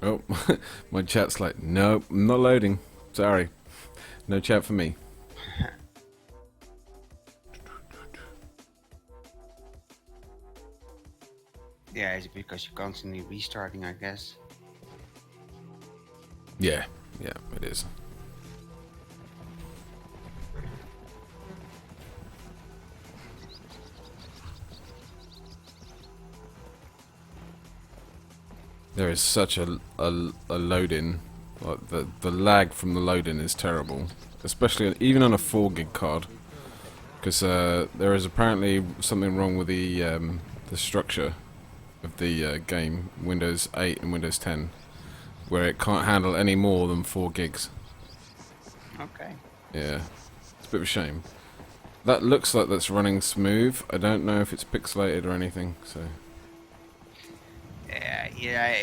Oh, my chat's like, nope, I'm not loading. Sorry. No chat for me. Yeah, it's because you're constantly restarting, I guess. Yeah, it is. There is such a load-in. Like the lag from the load-in is terrible. Especially even on a 4 gig card. Because there is apparently something wrong with the structure of the game, Windows 8 and Windows 10, where it can't handle any more than 4 gigs. Okay. Yeah, it's a bit of a shame. That looks like that's running smooth. I don't know if it's pixelated or anything, so... Yeah,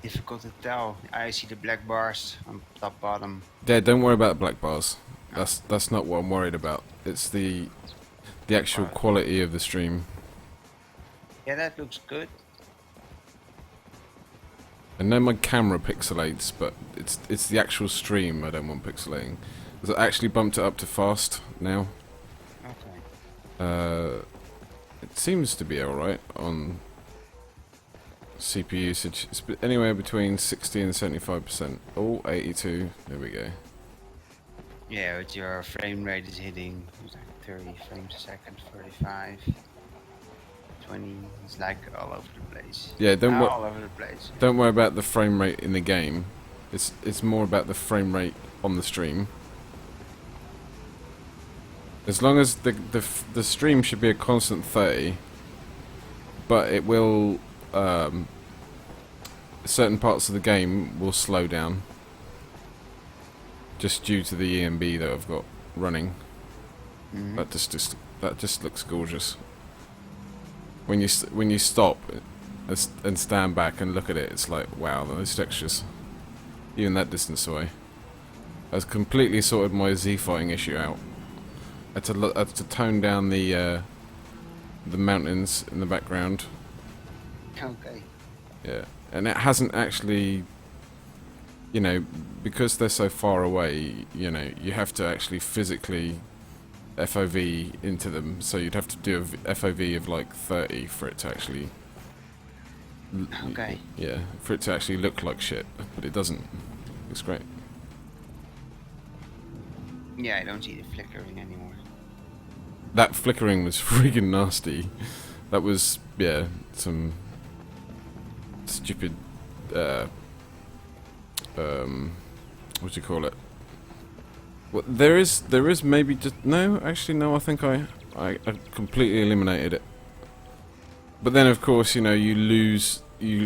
difficult to tell. I see the black bars on top bottom. Yeah, don't worry about black bars. That's not what I'm worried about. It's the actual quality of the stream. Yeah, that looks good. I know my camera pixelates, but it's the actual stream I don't want pixelating. Because I actually bumped it up to fast now. Okay. It seems to be alright on CPU usage. It's anywhere between 60 and 75%. Oh, 82. There we go. Yeah, but your frame rate is hitting like 30 frames a second, 45, 20. It's like all over the place. Yeah, all over the place. Don't worry about the frame rate in the game. It's more about the frame rate on the stream. As long as the stream should be a constant 30, but it will certain parts of the game will slow down just due to the EMB that I've got running. Mm-hmm. That just looks gorgeous. When you stop and stand back and look at it, it's like, wow, those textures, even that distance away. I've completely sorted my Z-fighting issue out. I had to tone down the mountains in the background. Okay. Yeah, and it hasn't actually, you know, because they're so far away, you know, you have to actually physically FOV into them, so you'd have to do a FOV of like 30 for it to actually... Okay. Yeah, for it to actually look like shit, but it doesn't. It's great. Yeah, I don't see the flickering anymore. That flickering was freaking nasty. That was, yeah, some stupid, what do you call it? Well, there is maybe just, no, actually no, I think I completely eliminated it. But then of course, you know, you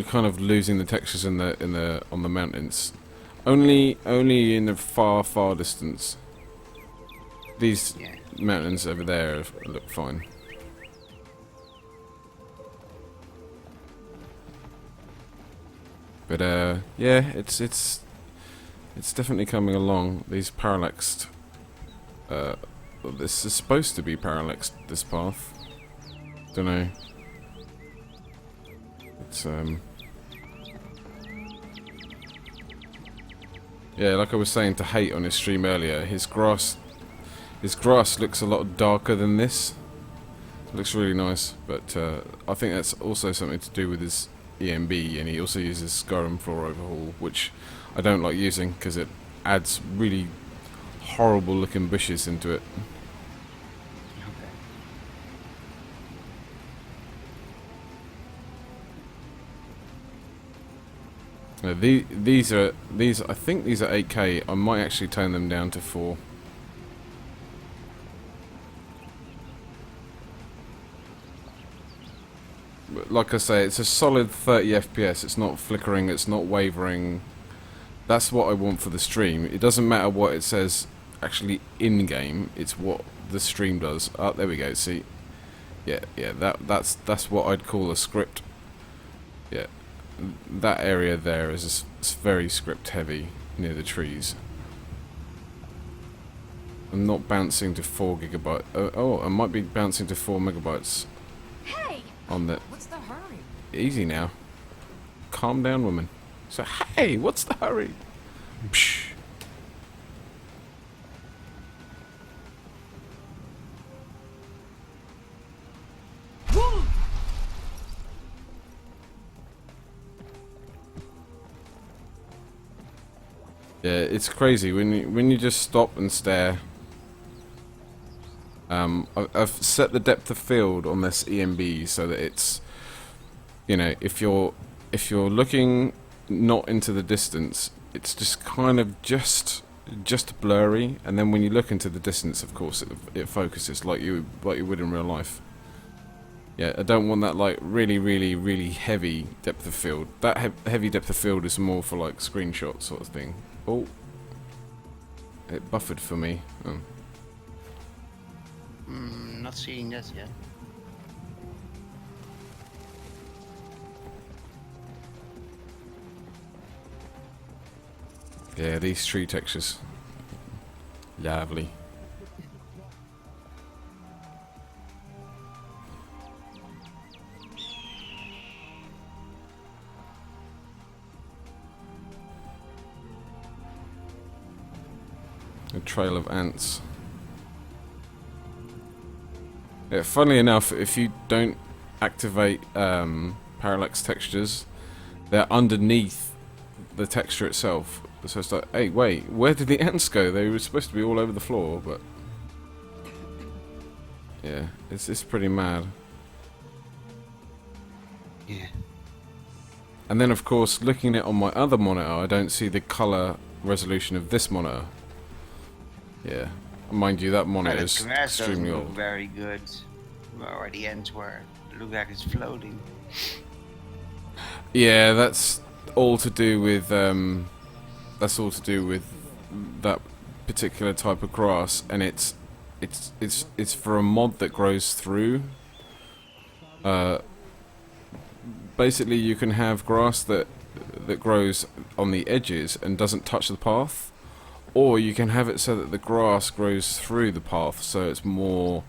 kind of losing the textures on the mountains. Only in the far distance. These mountains over there look fine. But yeah, it's definitely coming along. These parallaxed, well, this is supposed to be parallaxed, this path. Don't know. It's yeah, like I was saying to Hate on his stream earlier, his grass looks a lot darker than this. Looks really nice, but I think that's also something to do with his EMB, and he also uses Skyrim floor overhaul, which I don't like using because it adds really horrible looking bushes into it. Okay. These I think these are 8K. I might actually turn them down to 4. But like I say, it's a solid 30 FPS. It's not flickering, it's not wavering. That's what I want for the stream. It doesn't matter what it says actually in game, it's what the stream does. Oh, there we go. See, yeah, that's what I'd call a script. Yeah, that area there is it's very script heavy near the trees. I'm not bouncing to 4 gigabytes. Oh, I might be bouncing to 4 megabytes. Hey! On the What's the hurry? easy now. Calm down, woman. So hey, what's the hurry? Psh. Yeah, it's crazy when you just stop and stare. I've set the depth of field on this EMB so that it's, you know, if you're looking not into the distance, it's just kind of just blurry, and then when you look into the distance, of course, it focuses like you would in real life. Yeah, I don't want that like really heavy depth of field. That heavy depth of field is more for like screenshot sort of thing. Oh, it buffered for me. Oh. Not seeing that yet. Yeah, these tree textures. Lovely. A trail of ants. Yeah, funnily enough, if you don't activate parallax textures, they're underneath the texture itself. So it's like, hey, wait, where did the ants go? They were supposed to be all over the floor, but yeah, it's pretty mad. Yeah. And then, of course, looking at it on my other monitor, I don't see the color resolution of this monitor. Yeah, mind you, that monitor is The grass doesn't extremely look old. very good. Where the ends were, it looked like it's floating. Yeah, that's all to do with that particular type of grass, and it's for a mod that grows through. Basically, you can have grass that grows on the edges and doesn't touch the path, or you can have it so that the grass grows through the path, so it's more.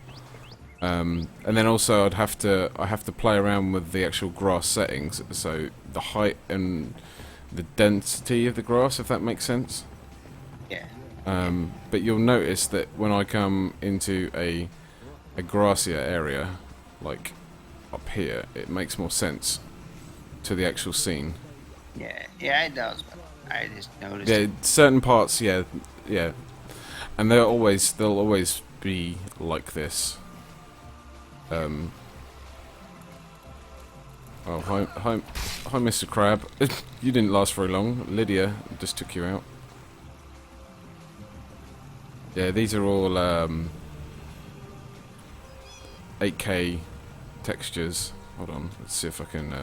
And then also I have to play around with the actual grass settings, so the height and the density of the grass, if that makes sense. Yeah. But you'll notice that when I come into a grassier area, like up here, it makes more sense to the actual scene. Yeah, it does, but I just noticed. Yeah, certain parts, yeah, and they'll always be like this. Oh, hi, Mr. Crab. You didn't last very long. Lydia just took you out. Yeah, these are all 8K textures. Hold on, let's see if I can.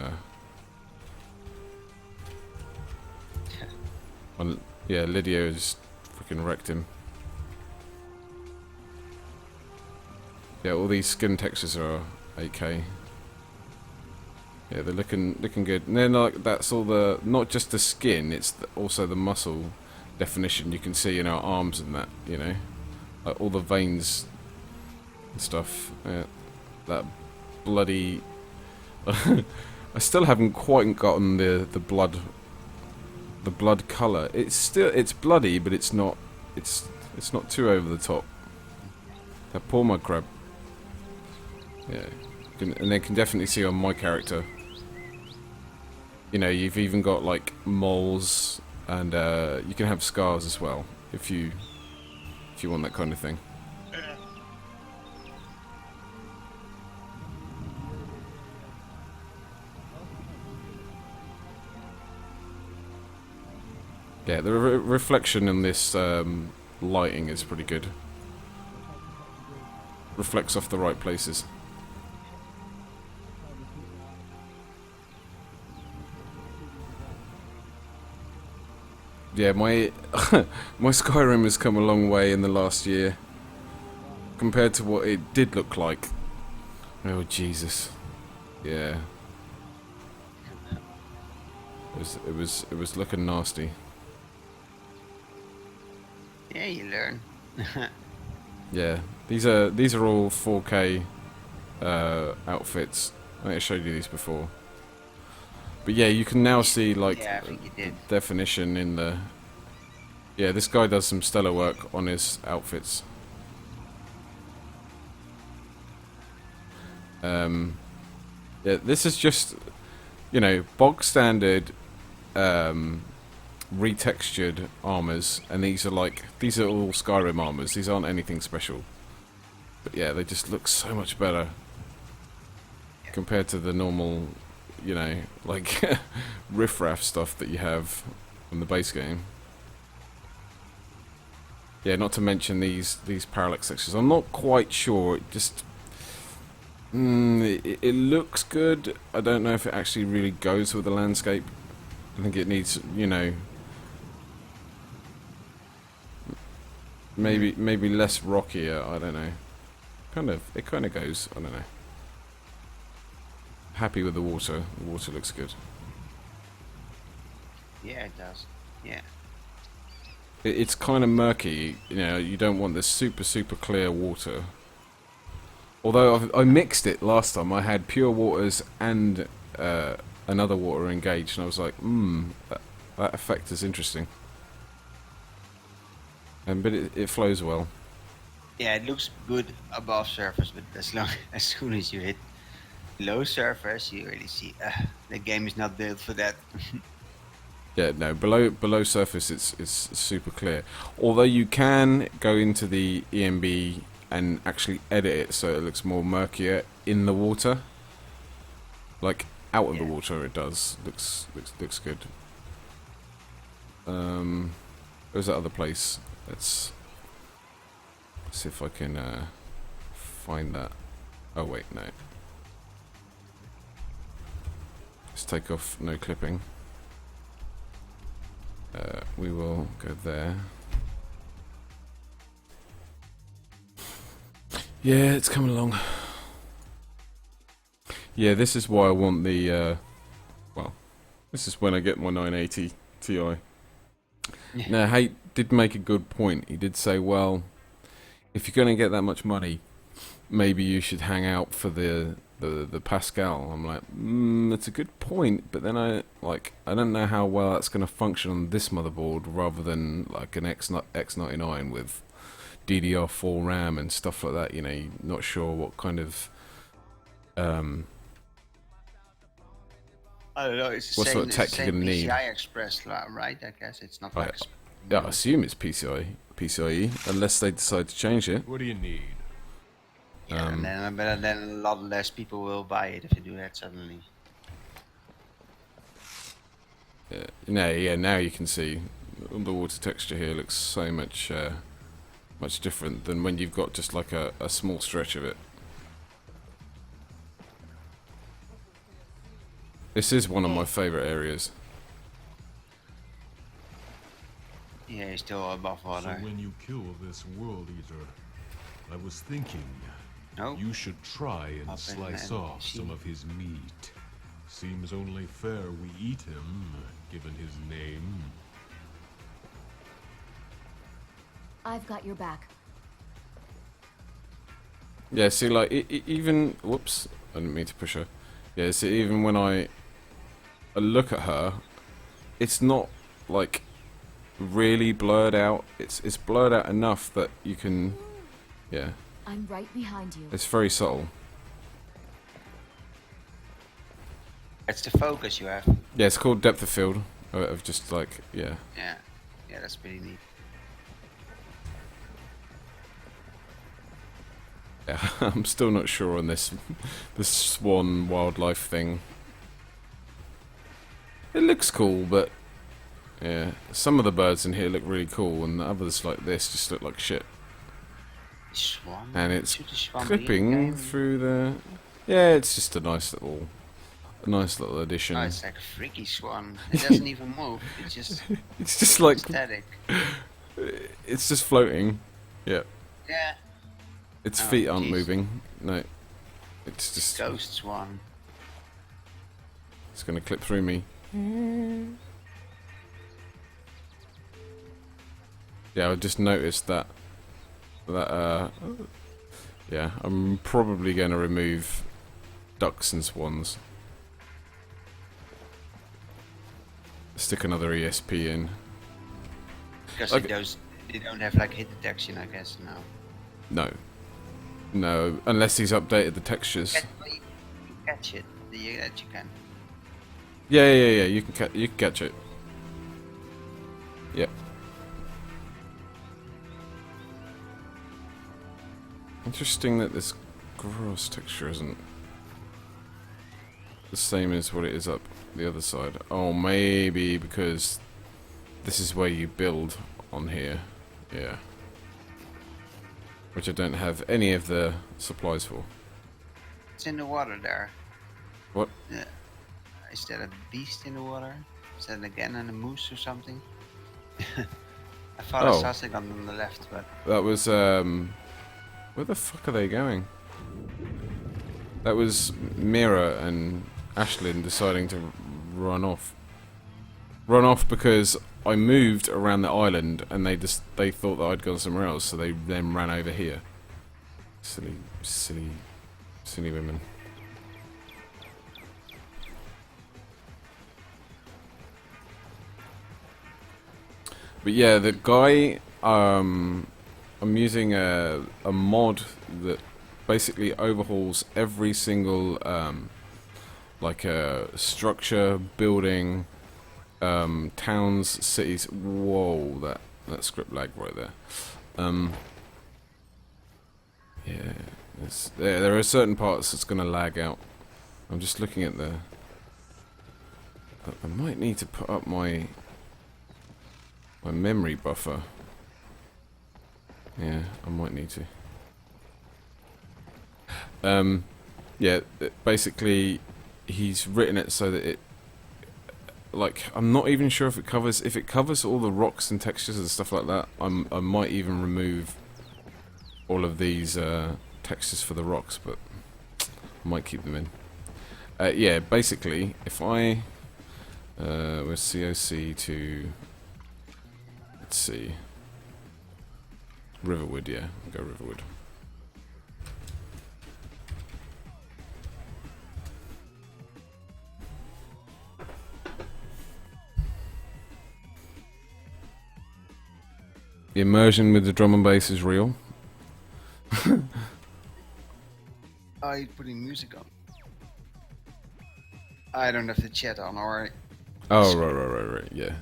Yeah, Lydia just freaking wrecked him. Yeah, all these skin textures are 8K. Yeah, they're looking good. And then like that's all the, not just the skin, it's also the muscle definition you can see in our arms and that, you know, like all the veins and stuff. Yeah, that bloody. I still haven't quite gotten the blood colour. It's bloody, but it's not too over the top. That poor mud crab. Yeah, and they can definitely see on my character. You know, you've even got like moles, and you can have scars as well if you want that kind of thing. Yeah, the reflection in this lighting is pretty good. Reflects off the right places. Yeah, my my Skyrim has come a long way in the last year compared to what it did look like. Oh Jesus, yeah. It was looking nasty. Yeah, you learn. Yeah, these are all 4K outfits. I think I showed you these before. But yeah, you can now see like Yeah, I think you the did. definition in the. Yeah, this guy does some stellar work on his outfits. Yeah, this is just, you know, bog standard, retextured armors, and these are all Skyrim armors. These aren't anything special. But yeah, they just look so much better compared to the normal, you know, like riffraff stuff that you have in the base game. Yeah, not to mention these parallax sections. I'm not quite sure. It just it looks good. I don't know if it actually really goes with the landscape. I think it needs, you know, maybe less rockier. I don't know. It kind of goes. I don't know. Happy with the water. The water looks good. Yeah, it does. Yeah. It's kind of murky. You know, you don't want this super clear water. Although I mixed it last time. I had pure waters and another water engaged, and I was like, that effect is interesting. But it flows well. Yeah, it looks good above surface, but as soon as you hit low surface, you really see the game is not built for that. Yeah, no, below surface it's super clear. Although you can go into the ENB and actually edit it so it looks more murkier in the water. Like out of the water, it does looks good. Where's that other place? Let's see if I can find that. Oh wait, no. Let's take off no clipping. We will go there. Yeah, it's coming along. Yeah, this is why I want the, well, this is when I get my 980 Ti. Now, Haight did make a good point. He did say, well, if you're going to get that much money, maybe you should hang out for the Pascal. I'm like, that's a good point, but then I don't know how well that's going to function on this motherboard rather than like an X99 with DDR4 RAM and stuff like that. You know, you're not sure what kind of I don't know. It's the what same, sort of tech it's you're the going same to need. PCI Express, right? I guess it's not like. Yeah, I assume it's PCIe, unless they decide to change it. What do you need? Yeah, and then a lot less people will buy it if you do that suddenly. Yeah, now you can see the water texture here looks so much much different than when you've got just like a small stretch of it. This is one of my favorite areas. Yeah, you're still above water. So when you kill this world eater, I was thinking No? you should try and Up in slice the off sea. some of his meat. Seems only fair we eat him, given his name. I've got your back. Yeah, see, like even whoops, I didn't mean to push her. Yeah, see, even when I look at her, it's not like really blurred out. It's blurred out enough that you can, yeah. I'm right behind you. It's very subtle. It's the focus you have. Yeah, it's called depth of field. Of just like, yeah. Yeah. Yeah, that's pretty neat. Yeah, I'm still not sure on this swan wildlife thing. It looks cool, but yeah, some of the birds in here look really cool, and the others like this just look like shit. Swan. And it's Should the swan be in the clipping game? through the. Yeah, it's just a nice little addition. Oh, it's like a freaky swan. It doesn't even move. It's just It's just like static. it's just floating. Yeah, Yeah. its Oh, feet aren't jeez. moving. No, it's just Ghost swan. it's gonna clip through me. Yeah, I just noticed that. Yeah, I'm probably gonna remove ducks and swans. Stick another ESP in. Because Okay. they don't have like hit detection, I guess. No. No, unless he's updated the textures. You catch it. You can. Yeah. You can catch it. Yep. Interesting that this grass texture isn't the same as what it is up the other side. Oh, maybe because this is where you build on here. Yeah. Which I don't have any of the supplies for. It's in the water there. What? Is that a beast in the water? Is that again a moose or something? I thought I Oh. saw something on the left, but That was, where the fuck are they going? That was Mira and Ashlyn deciding to run off. Run off because I moved around the island and they thought that I'd gone somewhere else, so they then ran over here. Silly women. But yeah, the guy, I'm using a mod that basically overhauls every single like structure, building, towns, cities. Whoa, that script lag right there. Yeah, there are certain parts that's gonna lag out. I'm just looking at the. I might need to put up my memory buffer. Yeah, I might need to. Yeah, basically, he's written it so that it, like, I'm not even sure if it covers all the rocks and textures and stuff like that. I might even remove all of these textures for the rocks, but I might keep them in. Yeah, basically, if I with COC to, let's see, Riverwood, yeah, I'll go Riverwood. The immersion with the drum and bass is real. are you putting music on? I don't have the chat on, or Oh, right, yeah.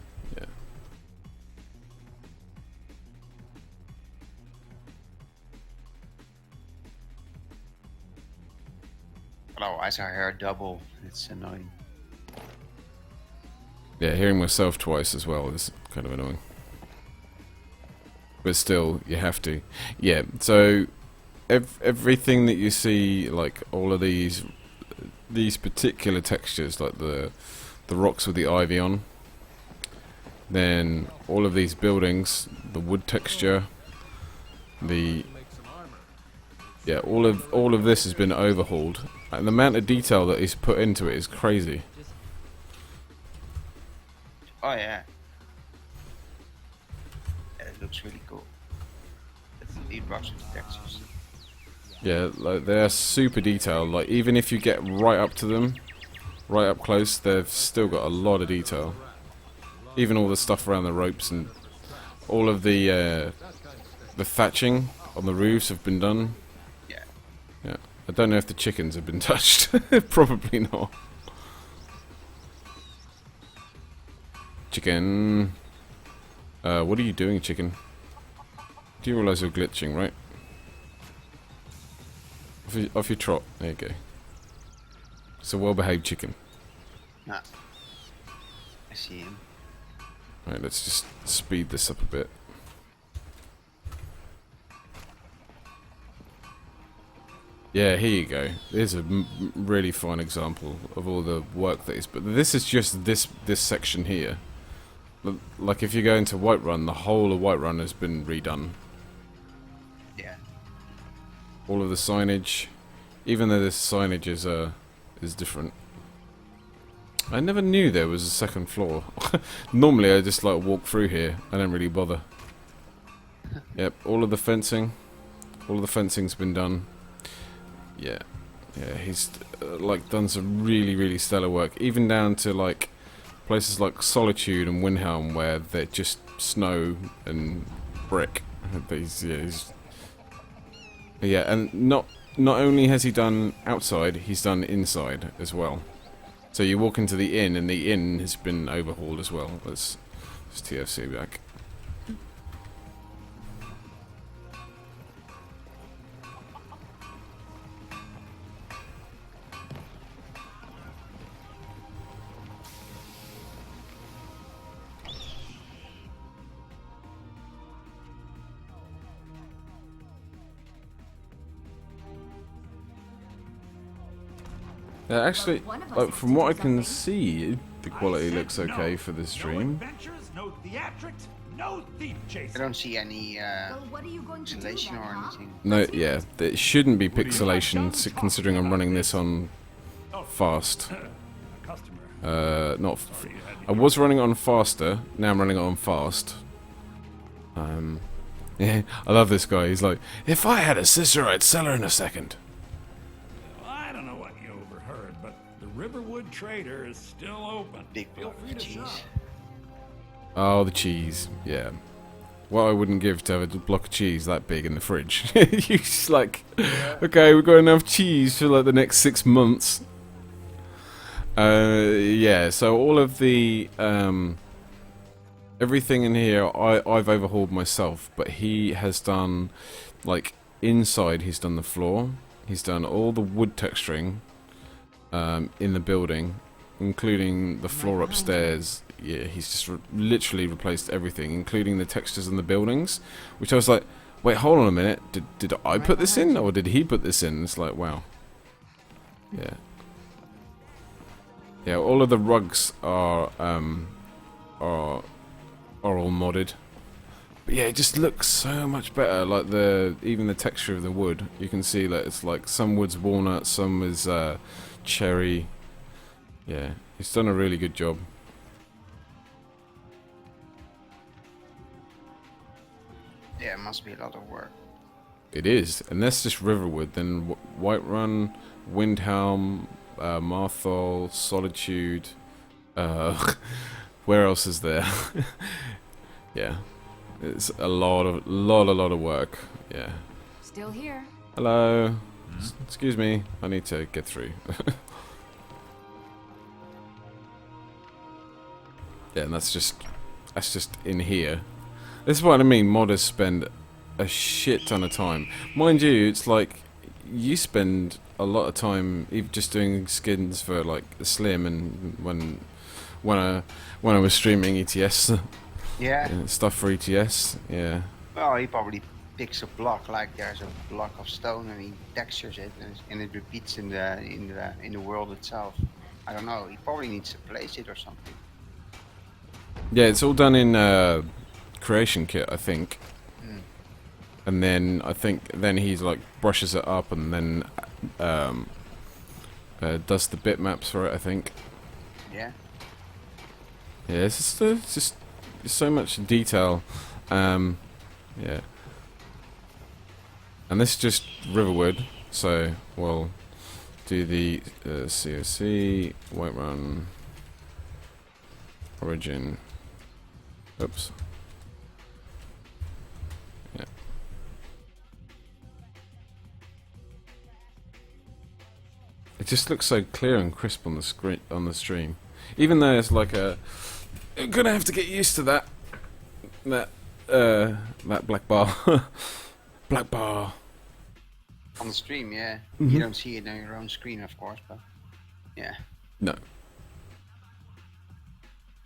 otherwise I hear double. It's annoying. Yeah, hearing myself twice as well is kind of annoying. But still, you have to. Yeah, so everything that you see, like all of these particular textures, like the rocks with the ivy on, then all of these buildings, the wood texture, yeah, all of this has been overhauled, and the amount of detail that is put into it is crazy. Oh yeah. It looks really cool. It rocks with the textures. Yeah, like they're super detailed. Like even if you get right up to them, right up close, they've still got a lot of detail. Even all the stuff around the ropes and all of the thatching on the roofs have been done. Yeah. Yeah, I don't know if the chickens have been touched. Probably not. Chicken. What are you doing, chicken? Do you realise you're glitching, right? Off your trot. There you go. It's a well-behaved chicken. Ah, I see him. Right, let's just speed this up a bit. Yeah, here you go. There's a really fine example of all the work that is. But this is just this section here. Like if you go into Whiterun, the whole of Whiterun has been redone. Yeah. All of the signage, even though this signage is different. I never knew there was a second floor. Normally I just like walk through here. I don't really bother. Yep, all of the fencing. All of the fencing's been done. Yeah. Yeah, he's like done some really stellar work. Even down to like places like Solitude and Windhelm where they're just snow and brick. Yeah, and not only has he done outside, he's done inside as well. So you walk into the inn, and the inn has been overhauled as well. Let's TFC back. Actually, like from what I can see, the quality looks okay for this stream. No theatrics, no thief chasing. I don't see any Well, what are you going to do pixelation then, or huh? anything. No, yeah, it shouldn't be pixelation, considering I'm running this on fast. Not. I was running it on faster. Now I'm running it on fast. Yeah, I love this guy. He's like, if I had a sister, I'd sell her in a second. I don't know what you overheard, but the Riverwood Trader is still open. Big Feel block free of to cheese. shop. Oh, the cheese. Yeah. What I wouldn't give to have a block of cheese that big in the fridge. You're just like, okay, we've got enough cheese for like the next 6 months. Yeah, so all of the everything in here I've overhauled myself, but he has done like inside. He's done the floor. He's done all the wood texturing in the building, including the floor upstairs. Yeah, he's just literally replaced everything, including the textures in the buildings. Which I was like, wait, hold on a minute. Did I put this in, or did he put this in? It's like, wow. Yeah. Yeah, all of the rugs are all modded. But yeah, it just looks so much better. Like even the texture of the wood, you can see that it's like some wood's walnut, some is cherry. Yeah, he's done a really good job. Yeah, it must be a lot of work. It is, and that's just Riverwood. Then Whiterun, Windhelm, Marthol, Solitude. Where else is there? Yeah, it's a lot of work. Yeah. Still here. Hello. Excuse me. I need to get through. Yeah, and that's just in here. This is what I mean. Modders spend a shit ton of time. Mind you, it's like you spend a lot of time even just doing skins for like Slim, and when I was streaming ETS. Yeah. Yeah, stuff for ETS. Yeah. Well, he probably picks a block, like there's a block of stone, and he textures it, and it repeats in the world itself. I don't know. He probably needs to place it or something. Yeah, it's all done in Creation Kit, I think. And then I think he's like brushes it up and then does the bitmaps for it, I think. Yeah. Yeah, it's just so much detail. Yeah. And this is just Riverwood, so we'll do the COC, Whiterun, Origin. Oops. Yeah. It just looks so clear and crisp on the screen, on the stream. Even though it's like I'm gonna have to get used to that. That black bar. Black bar. On the stream, yeah. Mm-hmm. You don't see it on your own screen, of course, but yeah. No.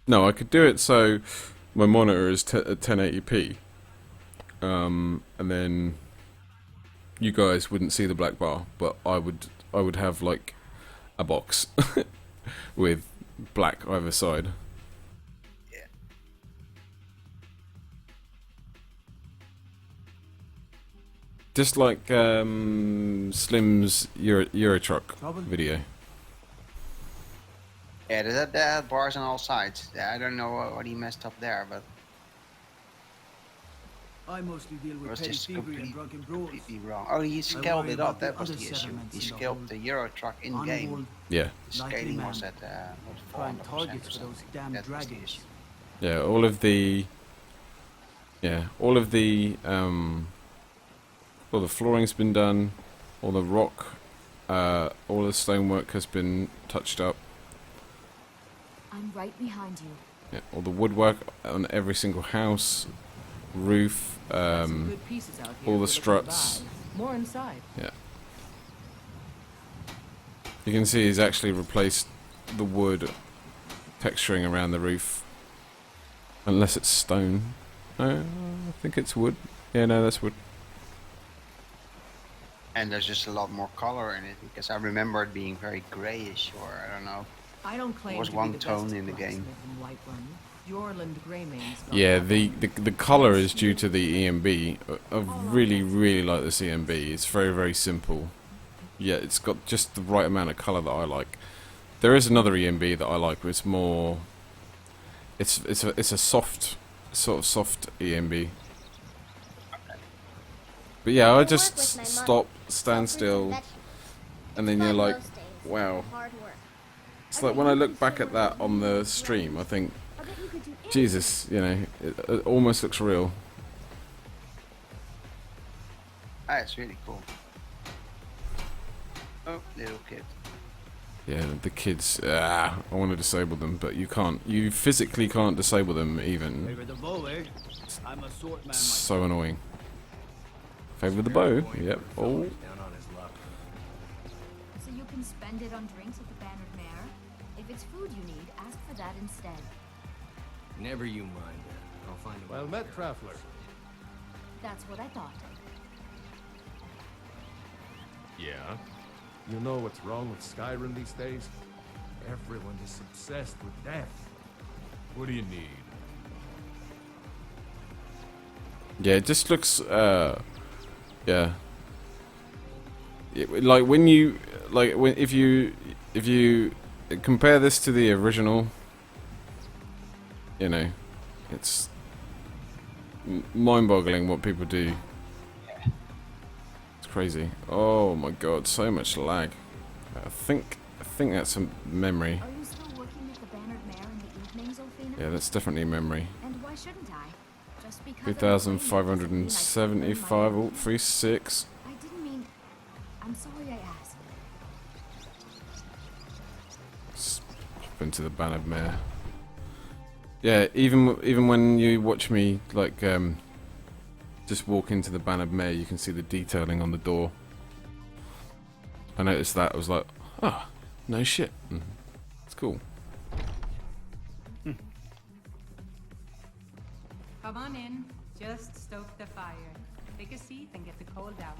No, I could do it so my monitor is at 1080p. And then you guys wouldn't see the black bar, but I would have like a box with black either side. Yeah. Just like Slim's Euro Truck video. Yeah, that had bars on all sides. I don't know what he messed up there, but I mostly deal it with was petty just thievery and drunken bros. completely wrong. Oh, he scaled worry it up. about the That was other the issue. settlements He in the scaled whole the Euro Truck in game. Unwalled Yeah. The likely scaling man. was at Prime 400% targets or for those something. damn That was the dragons. issue. Yeah, all of the all the flooring's been done, all the rock, all the stonework has been touched up. I'm right behind you. Yeah, all the woodwork on every single house, roof, Some good pieces out here all the for struts. buy. More inside. Yeah. You can see he's actually replaced the wood texturing around the roof. Unless it's stone. I think it's wood. Yeah, no, that's wood. And there's just a lot more color in it because I remember it being very grayish, or I don't know. I don't claim was to one be the tone best in the game. blacksmith in Whiterun. Jorland Greymane's got Yeah, that. the colour is due to the EMB. I really, really like this EMB. It's very, very simple. Yeah, it's got just the right amount of colour that I like. There is another EMB that I like, but it's more... It's a soft, sort of soft EMB. But yeah, I just stop, stand still, and then you're like, wow. It's like when I look back at that on the stream, I think, Jesus, you know, it almost looks real. Ah, it's really cool. Oh, little kid. Yeah, the kids, I want to disable them, but you can't. You physically can't disable them even. Favor the bow, eh? I'm a sword man. So annoying. Favor the bow, yep. Oh, So you can spend it on drinks at the Bannered Mare. If it's food you need, ask for that instead. Never you mind that. I'll find a Well met, traveler. That's what I thought. Yeah? You know what's wrong with Skyrim these days? Everyone is obsessed with death. What do you need? yeah, it just looks, yeah. Like when you, if you compare this to the original, you know, it's mind-boggling what people do. It's crazy. Oh my god, so much lag. I think that's a memory. Are you still working at the Bannered Mare in the evenings, Ophelia? Yeah, that's definitely memory. And why shouldn't I? Just because 2,575, oh, 36. I didn't mean... I'm sorry I asked. Hop into the Bannered Mare. Yeah, even when you watch me, like, just walk into the Bannered Mare, you can see the detailing on the door. I noticed that. I was like, ah, no shit. It's cool. Come on in. Just stoke the fire. Take a seat and get the cold out.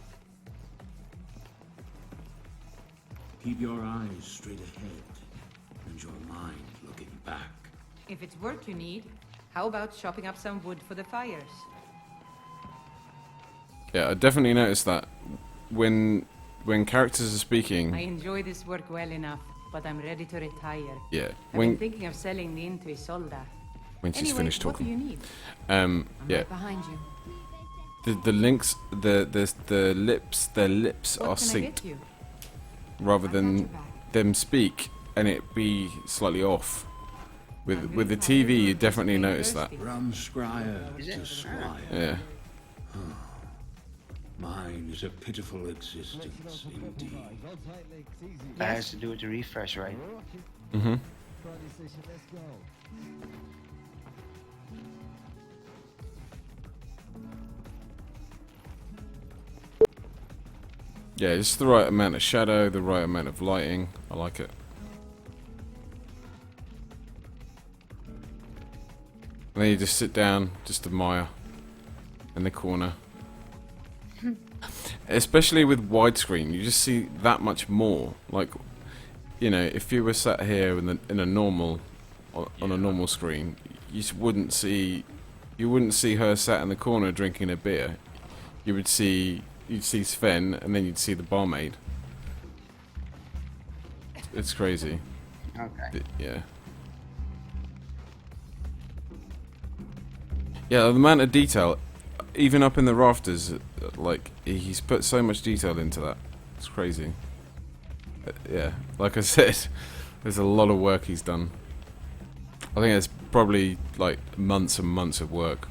Keep your eyes straight ahead and your mind looking back. If it's work you need, how about chopping up some wood for the fires? Yeah, I definitely noticed that when characters are I speaking. enjoy this work well enough, but I'm ready to retire. Yeah, I've been thinking of selling the inn to Isolda. when she's Anyway, finished what do you talking. need? Yeah, Right behind you. the links, the lips are What can I synced get you? rather I've got your than back. them speak and it be slightly off. I'm With the very tired TV, you of definitely being notice that. thirsty. From scryer Is it? to squire. Yeah. Mine is a pitiful existence indeed. That has to do with the refresh rate. Yeah, just the right amount of shadow, the right amount of lighting. I like it. And then you just sit down, just admire in the corner. Especially with widescreen, you just see that much more. Like, you know, if you were sat here in a normal, on a normal screen, you just wouldn't see her sat in the corner drinking a beer. You'd see Sven, and then you'd see the barmaid. It's crazy. Okay. Yeah. Yeah, the amount of detail, even up in the rafters, like, he's put so much detail into that. It's crazy. Yeah, like I said, there's a lot of work he's done. I think it's probably, like, months and months of work.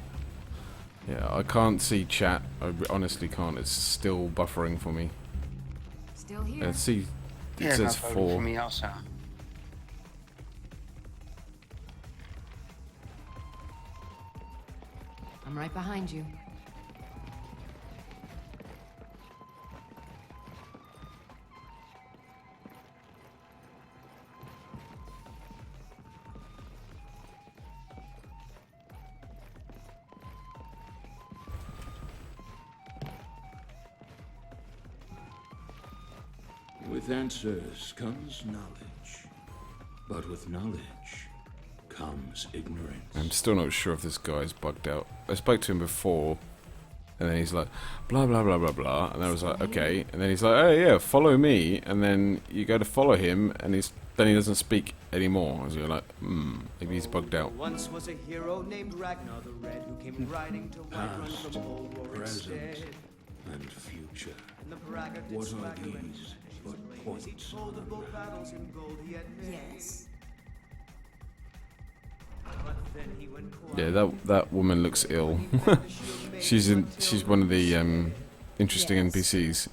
Yeah, I can't see chat. I honestly can't. It's still buffering for me. Still here. Let's see. It Yeah, says no problem 4. for me also. I'm right behind you. With answers comes knowledge, but with knowledge comes ignorance. I'm still not sure if this guy's bugged out. I spoke to him before, and then he's like, blah blah blah blah blah, and I was like, okay, and then he's like, oh yeah, follow me, and then you go to follow him, and then he doesn't speak anymore. So you're like, maybe he's bugged out. Once was a hero named Ragnar the Red who came riding to Whiterun Past, from old Roaring present, Stead. and future. And the braggart did What are swagger and these but he points told on of a both map? battles in gold he had made. Yes. But then he went quiet. Yeah, that woman looks ill. she's one of the interesting NPCs.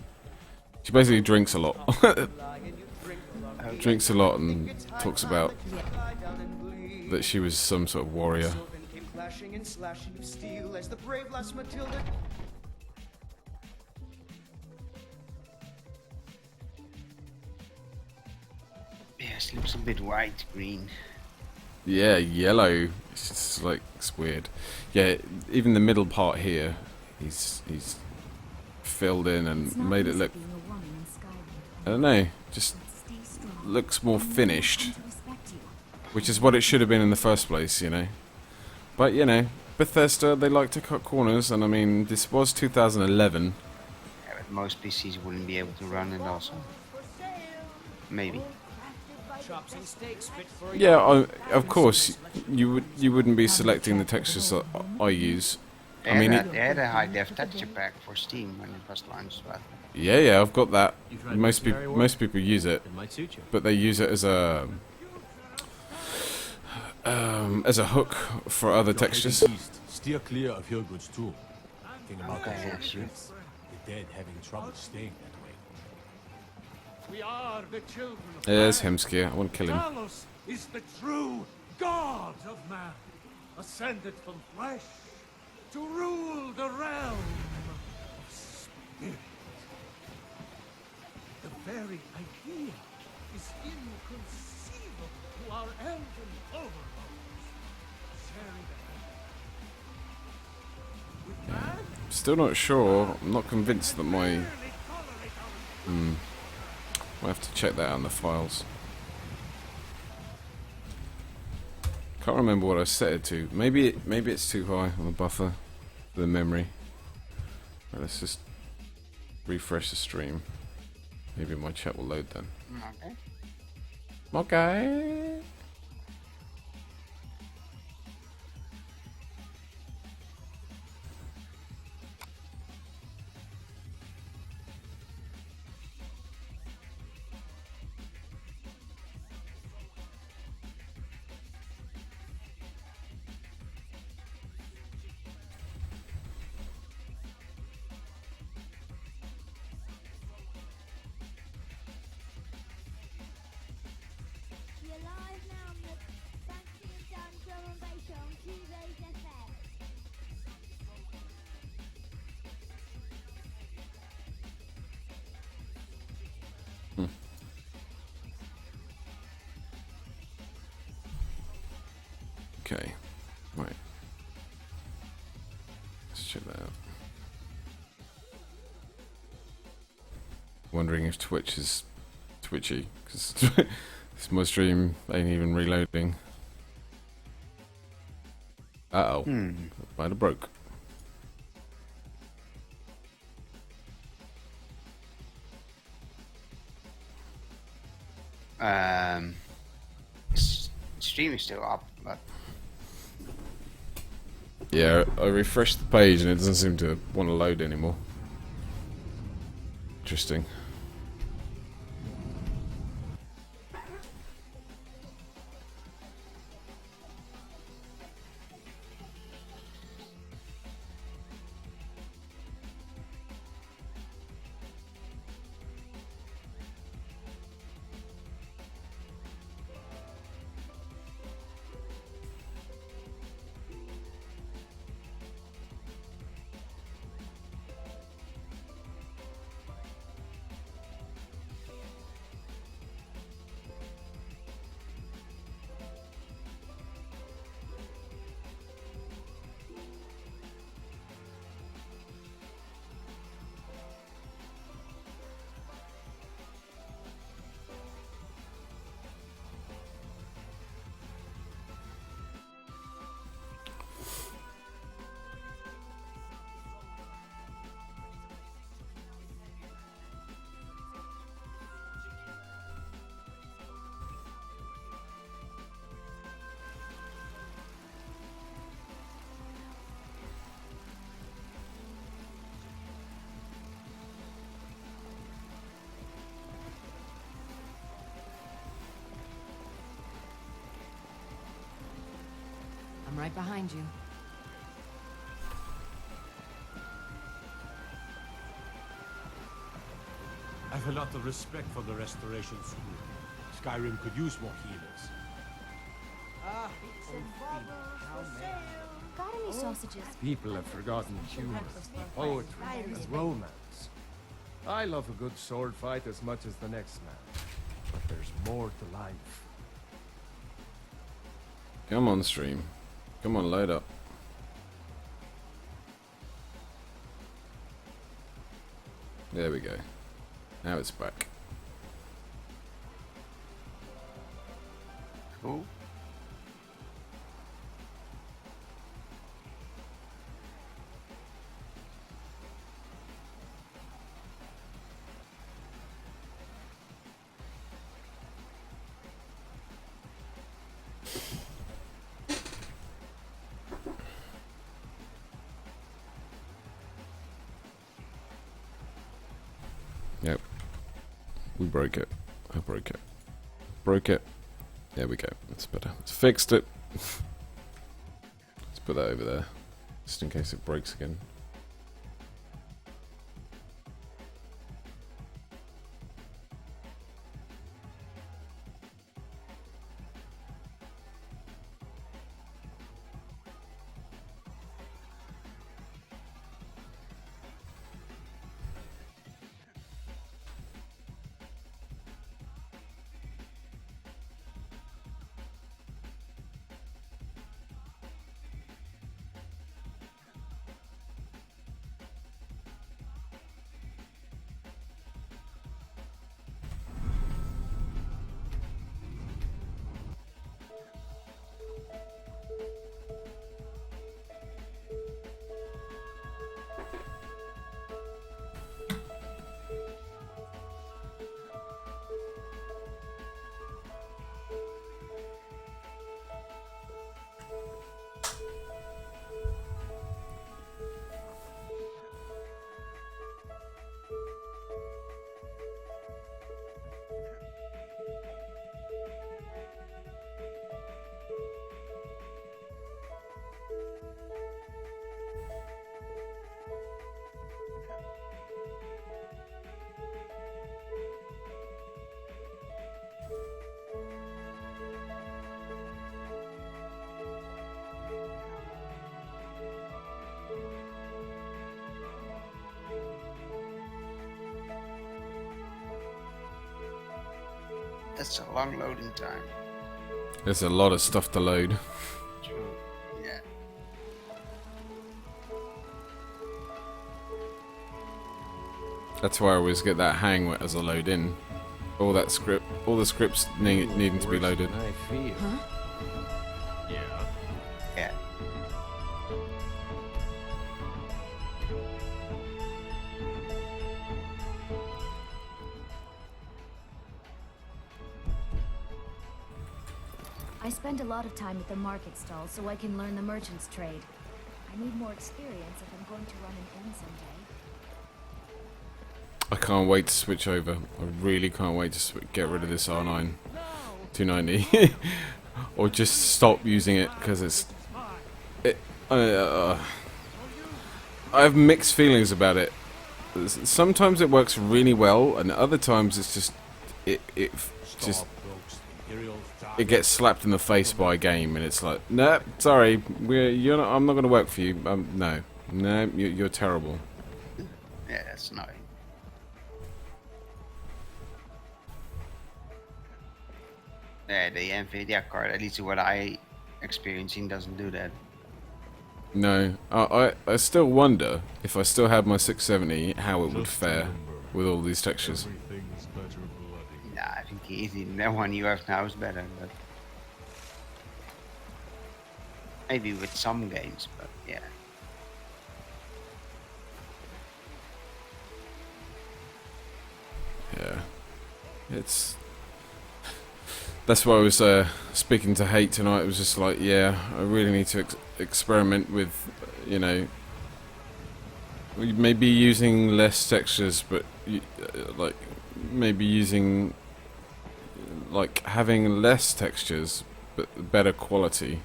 She basically drinks a lot. Drinks a lot and talks about that she was some sort of warrior. Sylvan came clashing and slashing of steel as the brave lass Matilda. Yes, looks a bit white green. Yeah, yellow. It's just like, it's weird. Yeah, even the middle part here, he's filled in and It's not made it easy look, being a woman in Skyrim. I don't know, just Stay strong. looks more And no one finished, will come to respect you. which is what it should have been in the first place, you know. But, you know, Bethesda, they like to cut corners, and I mean, this was 2011. Yeah, but most PCs wouldn't be able to run it also. Maybe. Chops and steaks fit for Yeah, of course, you wouldn't be selecting the textures that I use. They, I mean, they had a high def texture pack for Steam when it was launched, but yeah, I've got that. You tried Most mercenary work? people use it, It might suit you. but they use it as a hook for other textures. East, steer clear of Hillgood's tomb. Think about Okay, the yeah, old sure. ships. The dead having trouble staying that way. We are the children of Yeah, there's man. Hemskia. I want to kill him. Talos is the true god of man, ascended from flesh to rule the realm of spirit. The very idea is inconceivable to our elven overlords. Sharing the with man, Still not sure. I'm not convinced that my. barely tolerate our I have to check that out in the files. Can't remember what I set it to. Maybe it's too high on the buffer for the memory. Right, let's just refresh the stream. Maybe my chat will load then. okay. Okay. You lie wondering if Twitch is twitchy, because my stream ain't even reloading. Uh-oh. Might have broke. Stream is still up, but Yeah, I refreshed the page and it doesn't seem to want to load anymore. Interesting. I'm right behind you. I've a lot of respect for the Restoration School. Skyrim could use more healers. Got any sausages? People have forgotten humor, poetry, and romance. I love a good sword fight as much as the next man. But there's more to life. Come on, stream. Come on, load up. There we go. Now it's back. cool. Yep. We broke it. I broke it. Broke it. There we go. That's better. Let's fixed it. Let's put that over there. Just in case it breaks again. That's a long loading time. There's a lot of stuff to load. True. Yeah. That's why I always get that hang as I load in. All the scripts needing to be loaded. I feel. Huh? Yeah. Yeah. I spend a lot of time at the market stall so I can learn the merchant's trade. I need more experience if I'm going to run an inn someday. I can't wait to switch over. I really can't wait to get rid of this R9 290, or just stop using it because I have mixed feelings about it. Sometimes it works really well, and other times it's just it gets slapped in the face by a game, and it's like, nah, sorry, I'm not going to work for you. No, you're terrible. Yeah, that's annoying. Yeah, the Nvidia card, at least what I experiencing, doesn't do that. No, I still wonder if I still had my 670, how it would fare with all these textures. Everything's better bloody. Nah, I think easy. That one you have now is better, but maybe with some games, but yeah. Yeah, that's why I was speaking to Hate tonight. It was just like, yeah, I really need to experiment with, you know, maybe using less textures, but like maybe using, like having less textures but better quality.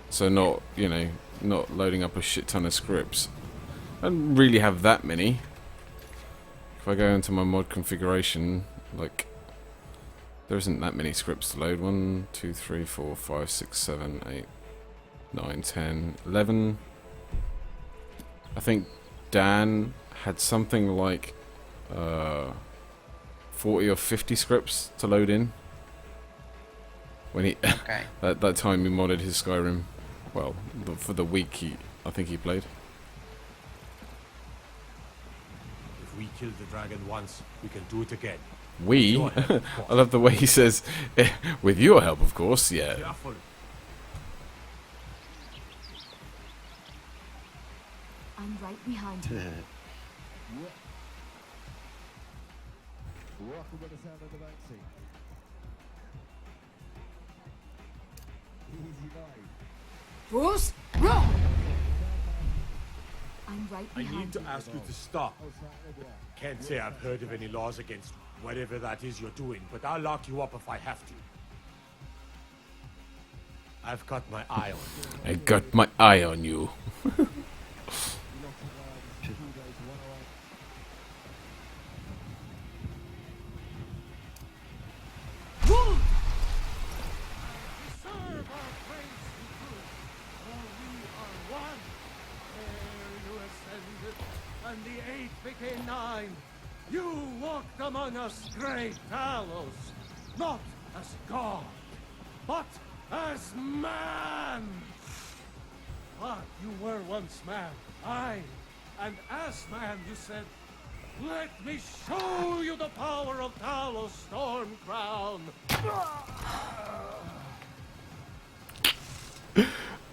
So not, you know, not loading up a shit ton of scripts. I don't really have that many. If I go into my mod configuration, like, there isn't that many scripts to load. 1, 2, 3, 4, 5, 6, 7, 8, 9, 10, 11. I think Dan had something like 40 or 50 scripts to load in. When he Okay. that time he modded his Skyrim. Well, for the week I think he played. If we kill the dragon once, we can do it again. We? Your help, of course. I love the way he says, with your help, of course, yeah. Careful. I'm right behind you. Bruce, roll! I'm right I behind need to you. ask you to stop. Can't say I've heard of any laws against whatever that is you're doing, but I'll lock you up if I have to. I've got my eye on you. I got my eye on you. Serve our praise to good, for we are one. Ere you ascended, and the 8 became 9, you walked among us, great Talos, not as God, but as man. But you were once man, aye, and as man you said, let me show you the power of Talos Stormcrown.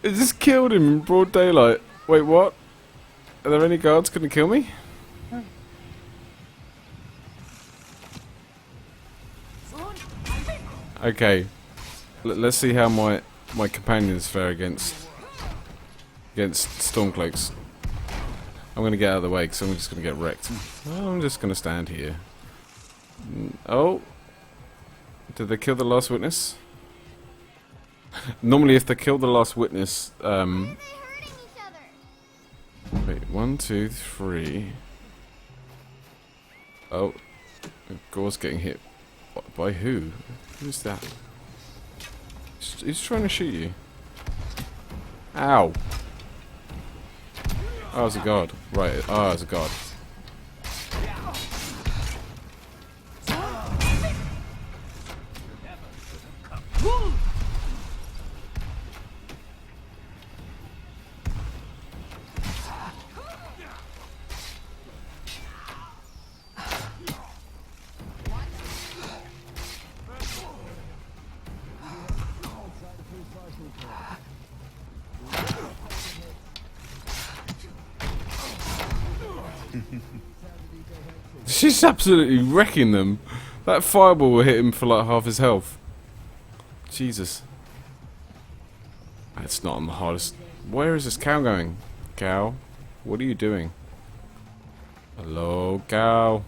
It just killed him in broad daylight. Wait, what? Are there any guards gonna kill me? Okay. Let's see how my companions fare against Stormcloaks. I'm gonna get out of the way because I'm just gonna get wrecked. I'm just gonna stand here. Oh, did they kill the last witness? Normally, if they kill the last witness, wait, 1, 2, 3. Oh, Gore's getting hit. By who? Who's that? He's trying to shoot you. Ow. Oh, it's a god. Right, oh, it's a god. She's absolutely wrecking them. That fireball will hit him for like half his health. Jesus. That's not on the hardest. Where is this cow going? Cow? What are you doing? Hello, cow.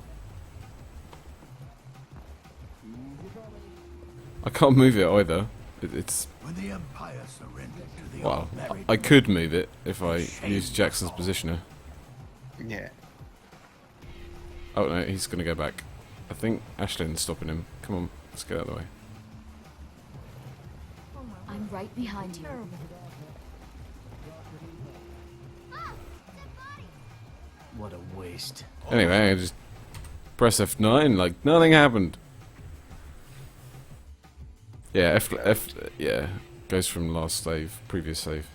I can't move it either. It's... When the Empire surrendered to the Well, I could move it if I used Jackson's positioner. Yeah. Oh no, he's gonna go back. I think Ashlyn's stopping him. Come on, let's get out of the way. I'm right behind you. What a waste. Anyway, I just press F9 like nothing happened. Yeah, yeah, goes from last save, previous save.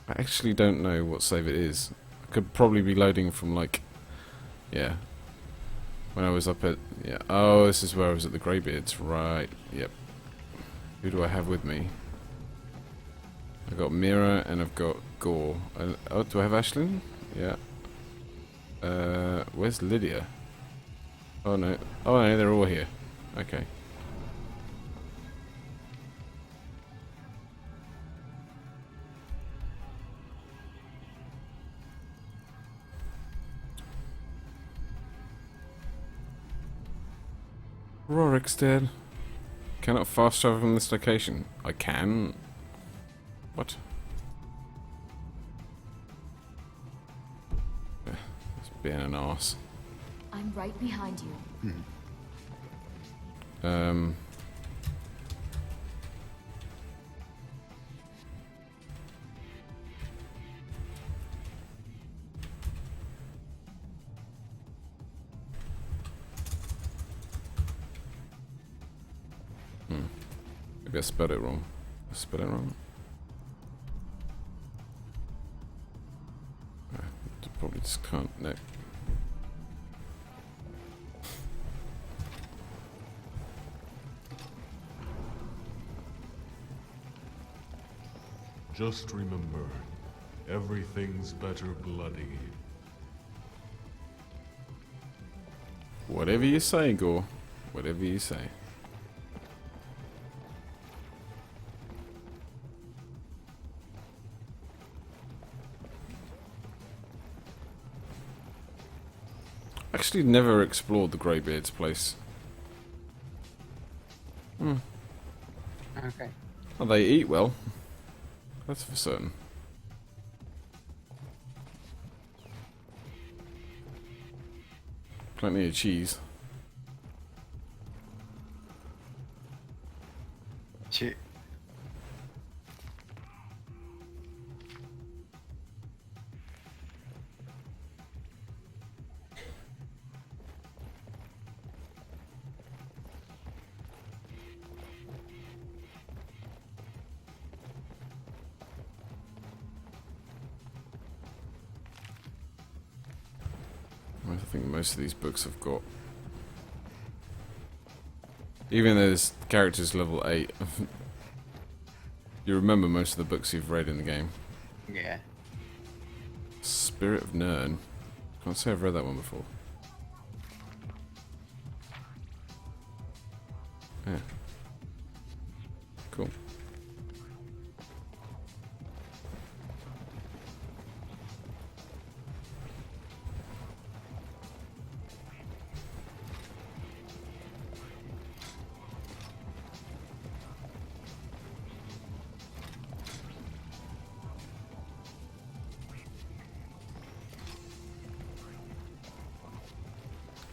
I actually don't know what save it is. I could probably be loading from like, yeah, when I was up at, yeah, oh, this is where I was at the Greybeards, right, yep. Who do I have with me? I've got Mira and I've got Gore. Oh, do I have Ashlyn? Yeah. Where's Lydia? Oh no, they're all here. Okay. Rorik's dead. Cannot fast travel from this location. I can. What? It's being an arse. I'm right behind you. Maybe I spelled it wrong. I spelled it wrong. I probably just can't. No. Just remember, everything's better bloody. Whatever you say, Gore. Whatever you say. Actually never explored the Greybeard's place. Okay. Oh, they eat well. That's for certain. Plenty of cheese. Shit. I think most of these books have got... Even though this character's level 8, you remember most of the books you've read in the game. Yeah. Spirit of Nern. Can't say I've read that one before. Yeah. Cool.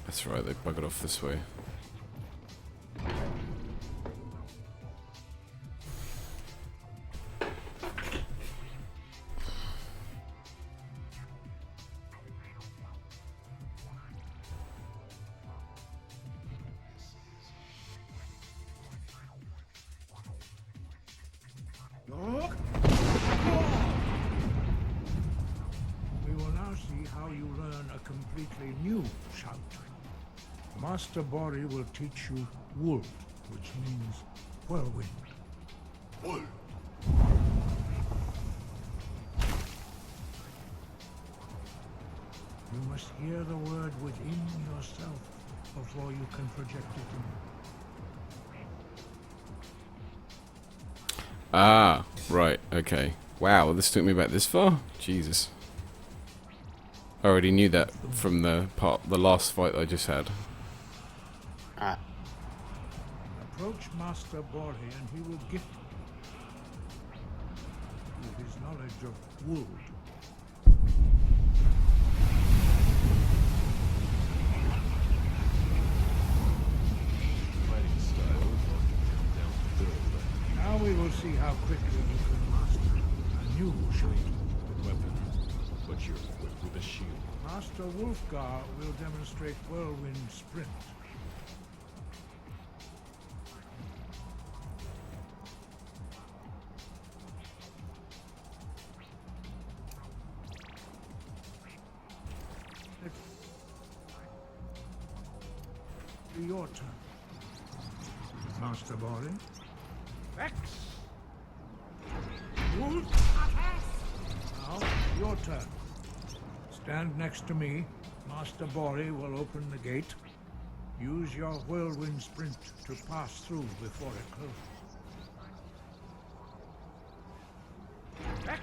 That's right, they buggered off this way. We will now see how you learn a completely new shout. Master Bori will teach you Wolf, which means whirlwind. Wolf. You must must hear the word within yourself before you can project it in. Ah, right, okay. Wow, this took me back this far? Jesus. I already knew that from the last fight I just had. Ah, Approach Master Bori and he will gift you with his knowledge of wood. Fighting style ought to come down to earth. Now we will see how quickly you can master a new shield. Weapon, but you're equipped with a shield. Master Wolfgar will demonstrate whirlwind sprint. It's your turn. Master Bori. X. Wolf. Now, your turn. Stand next to me. Master Bori will open the gate. Use your whirlwind sprint to pass through before it closes. I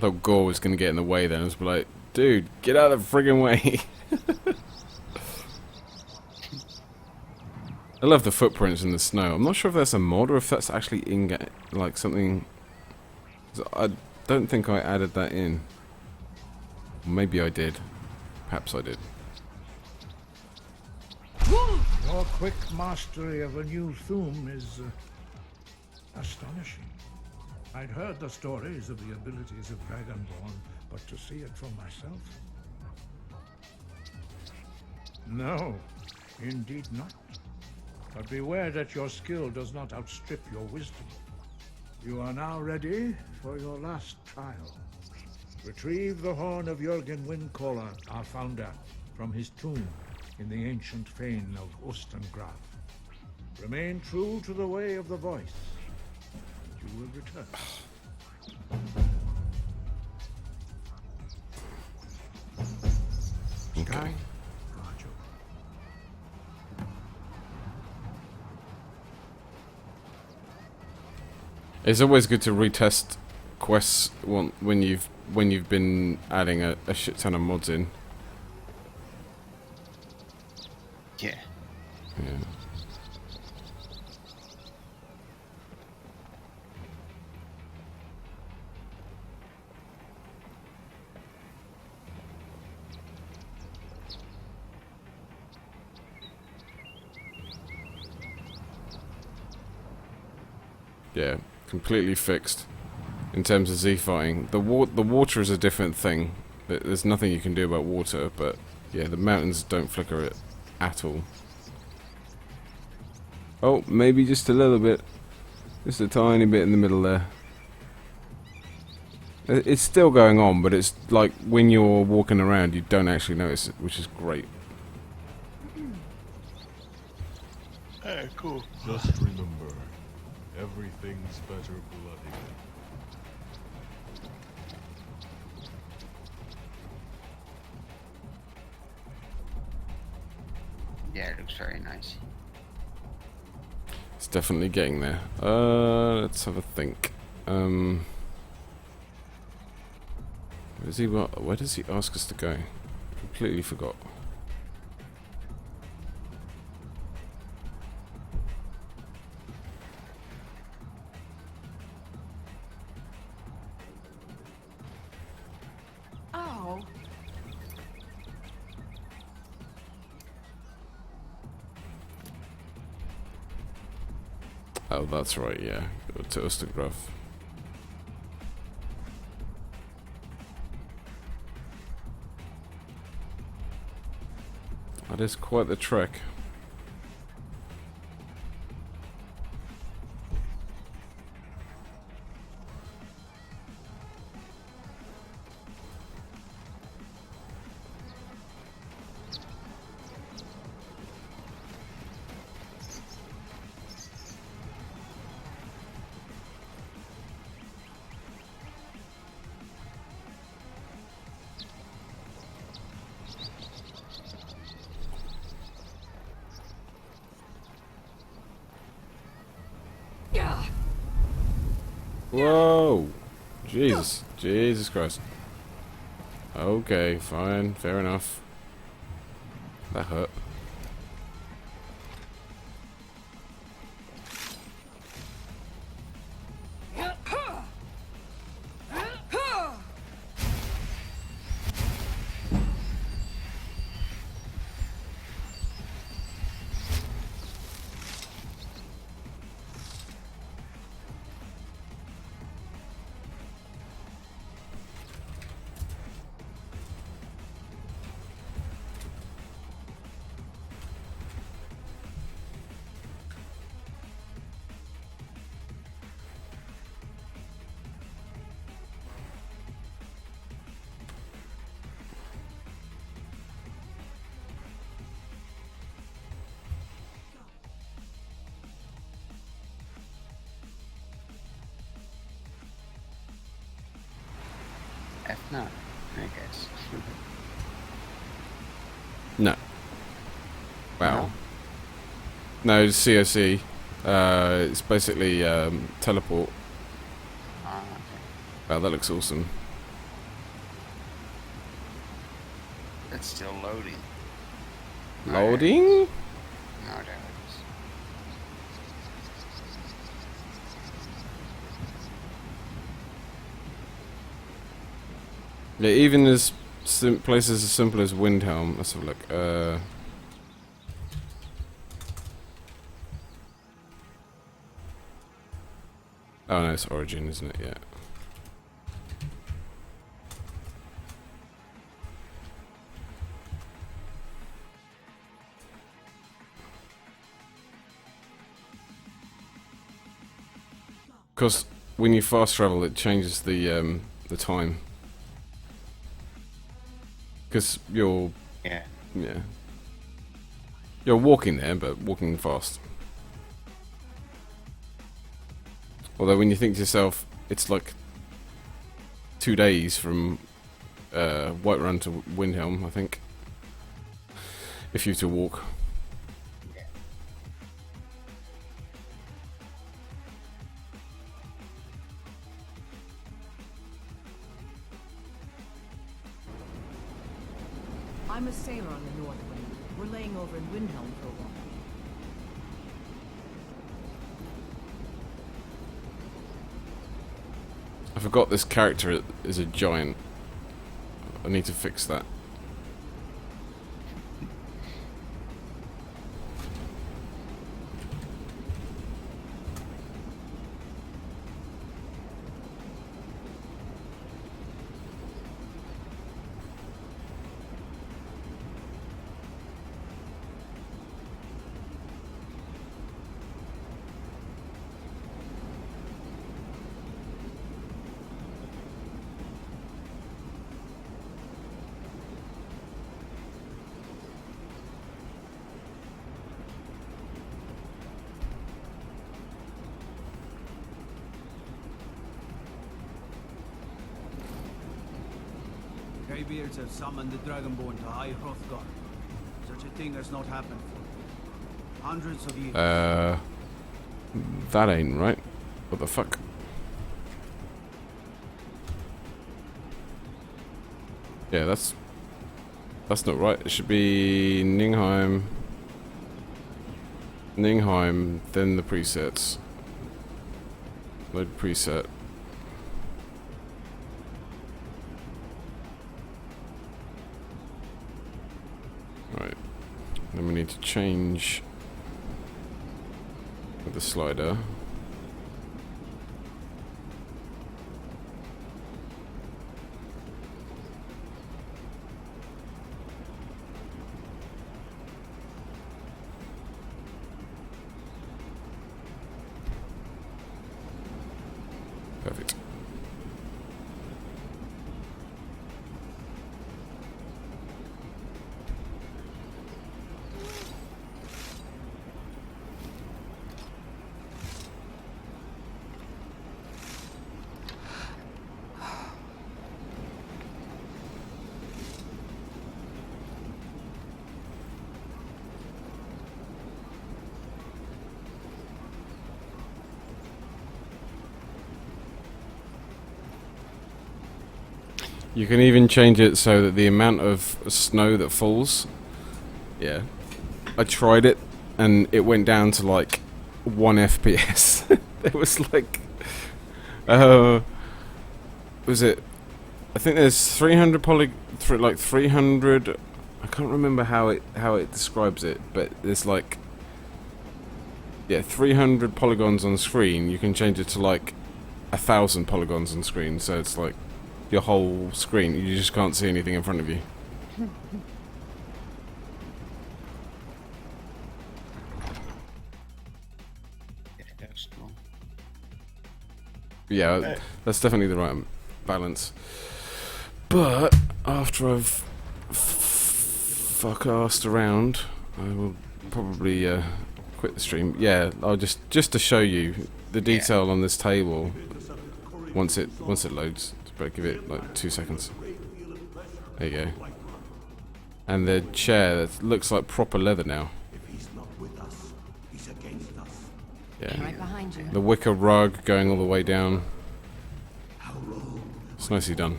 thought Gore was going to get in the way then. I was like, dude, get out of the friggin' way. I love the footprints in the snow. I'm not sure if that's a mod or if that's actually in like something. I don't think I added that in. Maybe I did. Perhaps I did. Your quick mastery of a new Thum is astonishing. I'd heard the stories of the abilities of Dragonborn, but to see it for myself? No, indeed not. But beware that your skill does not outstrip your wisdom. You are now ready for your last trial. Retrieve the horn of Jürgen Windcaller, our founder, from his tomb in the ancient fane of Ostengraf. Remain true to the way of the voice, and you will return. Okay. It's always good to retest quests when you've been adding a shit ton of mods in. yeah. Yeah. Yeah, completely fixed in terms of Z fighting. The water is a different thing. There's nothing you can do about water, but yeah, the mountains don't flicker it at all. Oh, maybe just a little bit. Just a tiny bit in the middle there. It's still going on, but it's like when you're walking around, you don't actually notice it, which is great. Cool. Just remember, everything's better bloody. Yeah, it looks very nice. It's definitely getting there. Let's have a think. Where does he ask us to go? Completely forgot. Ow. Oh, that's right, yeah. Go to Ostergraf. That is quite the trek. Whoa! Jesus. Jesus Christ. Okay, fine. Fair enough. That hurt. F9, I guess. No. Wow. No, it's COC. It's basically teleport. Ah, okay. Wow, that looks awesome. It's still loading. Loading? No, there it is. Yeah, even as places as simple as Windhelm. Let's have a look. Oh no, it's Origin, isn't it? Yeah. Because when you fast travel, it changes the time. Because you're Yeah. you're walking there, but walking fast. Although when you think to yourself, it's like 2 days from Whiterun to Windhelm, I think. If you were to walk. I'm a sailor on the North Wind. We're laying over in Windhelm for a while. I forgot this character is a giant. I need to fix that. Greybeards have summoned the Dragonborn to High Hrothgar. Such a thing has not happened for hundreds of years. That ain't right. What the fuck? Yeah, that's not right. It should be Ningheim, then the presets. Load preset. Right. Then we need to change the slider. Perfect. You can even change it so that the amount of snow that falls. Yeah, I tried it, and it went down to like 1 FPS. It was like, was it? I think there's 300 like 300. I can't remember how it describes it, but there's like, yeah, 300 polygons on screen. You can change it to like 1,000 polygons on screen, so it's like your whole screen. You just can't see anything in front of you. Yeah, that's definitely the right balance. But after I've fuck-assed around, I will probably quit the stream. Yeah, I'll just to show you the detail on this table. Once it loads, but give it like 2 seconds. There you go. And the chair that looks like proper leather now. Yeah. Right behind you. The wicker rug going all the way down. It's nicely done.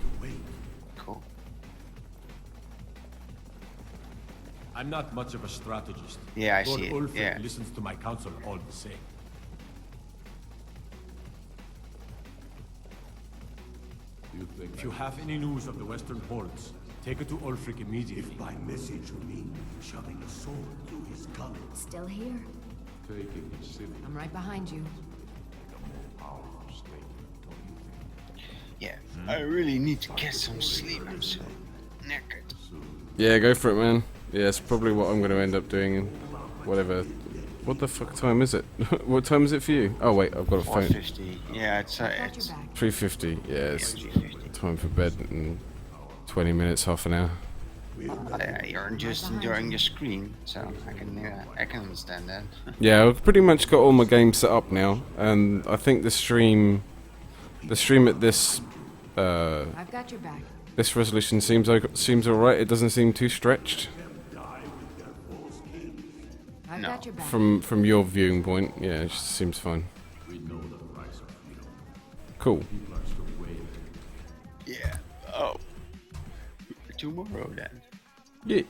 Cool. I'm not much of a strategist. Yeah, I Lord see it. Ulfric Yeah. listens to my counsel all the same. If you have any news of the Western Hordes, take it to Ulfric immediately. If by message you mean shoving a sword through his gullet. Still here? Taking the city. I'm right behind you. Yeah, I really need to get some sleep. I'm so knackered. Yeah, go for it, man. Yeah, it's probably what I'm going to end up doing. Whatever. What the fuck time is it? What time is it for you? Oh wait, I've got a phone. 4:50. Yeah, it's 3:50. Yeah, it's 3:50. time for bed in 20 minutes, half an hour. You're just enjoying your screen, so I can understand that. Yeah, I've pretty much got all my games set up now, and I think the stream at this I've got your back. this resolution seems alright. It doesn't seem too stretched. I've got your back. From your viewing point, yeah, it just seems fine. Cool. Yeah. Oh. Tomorrow then. Yeah.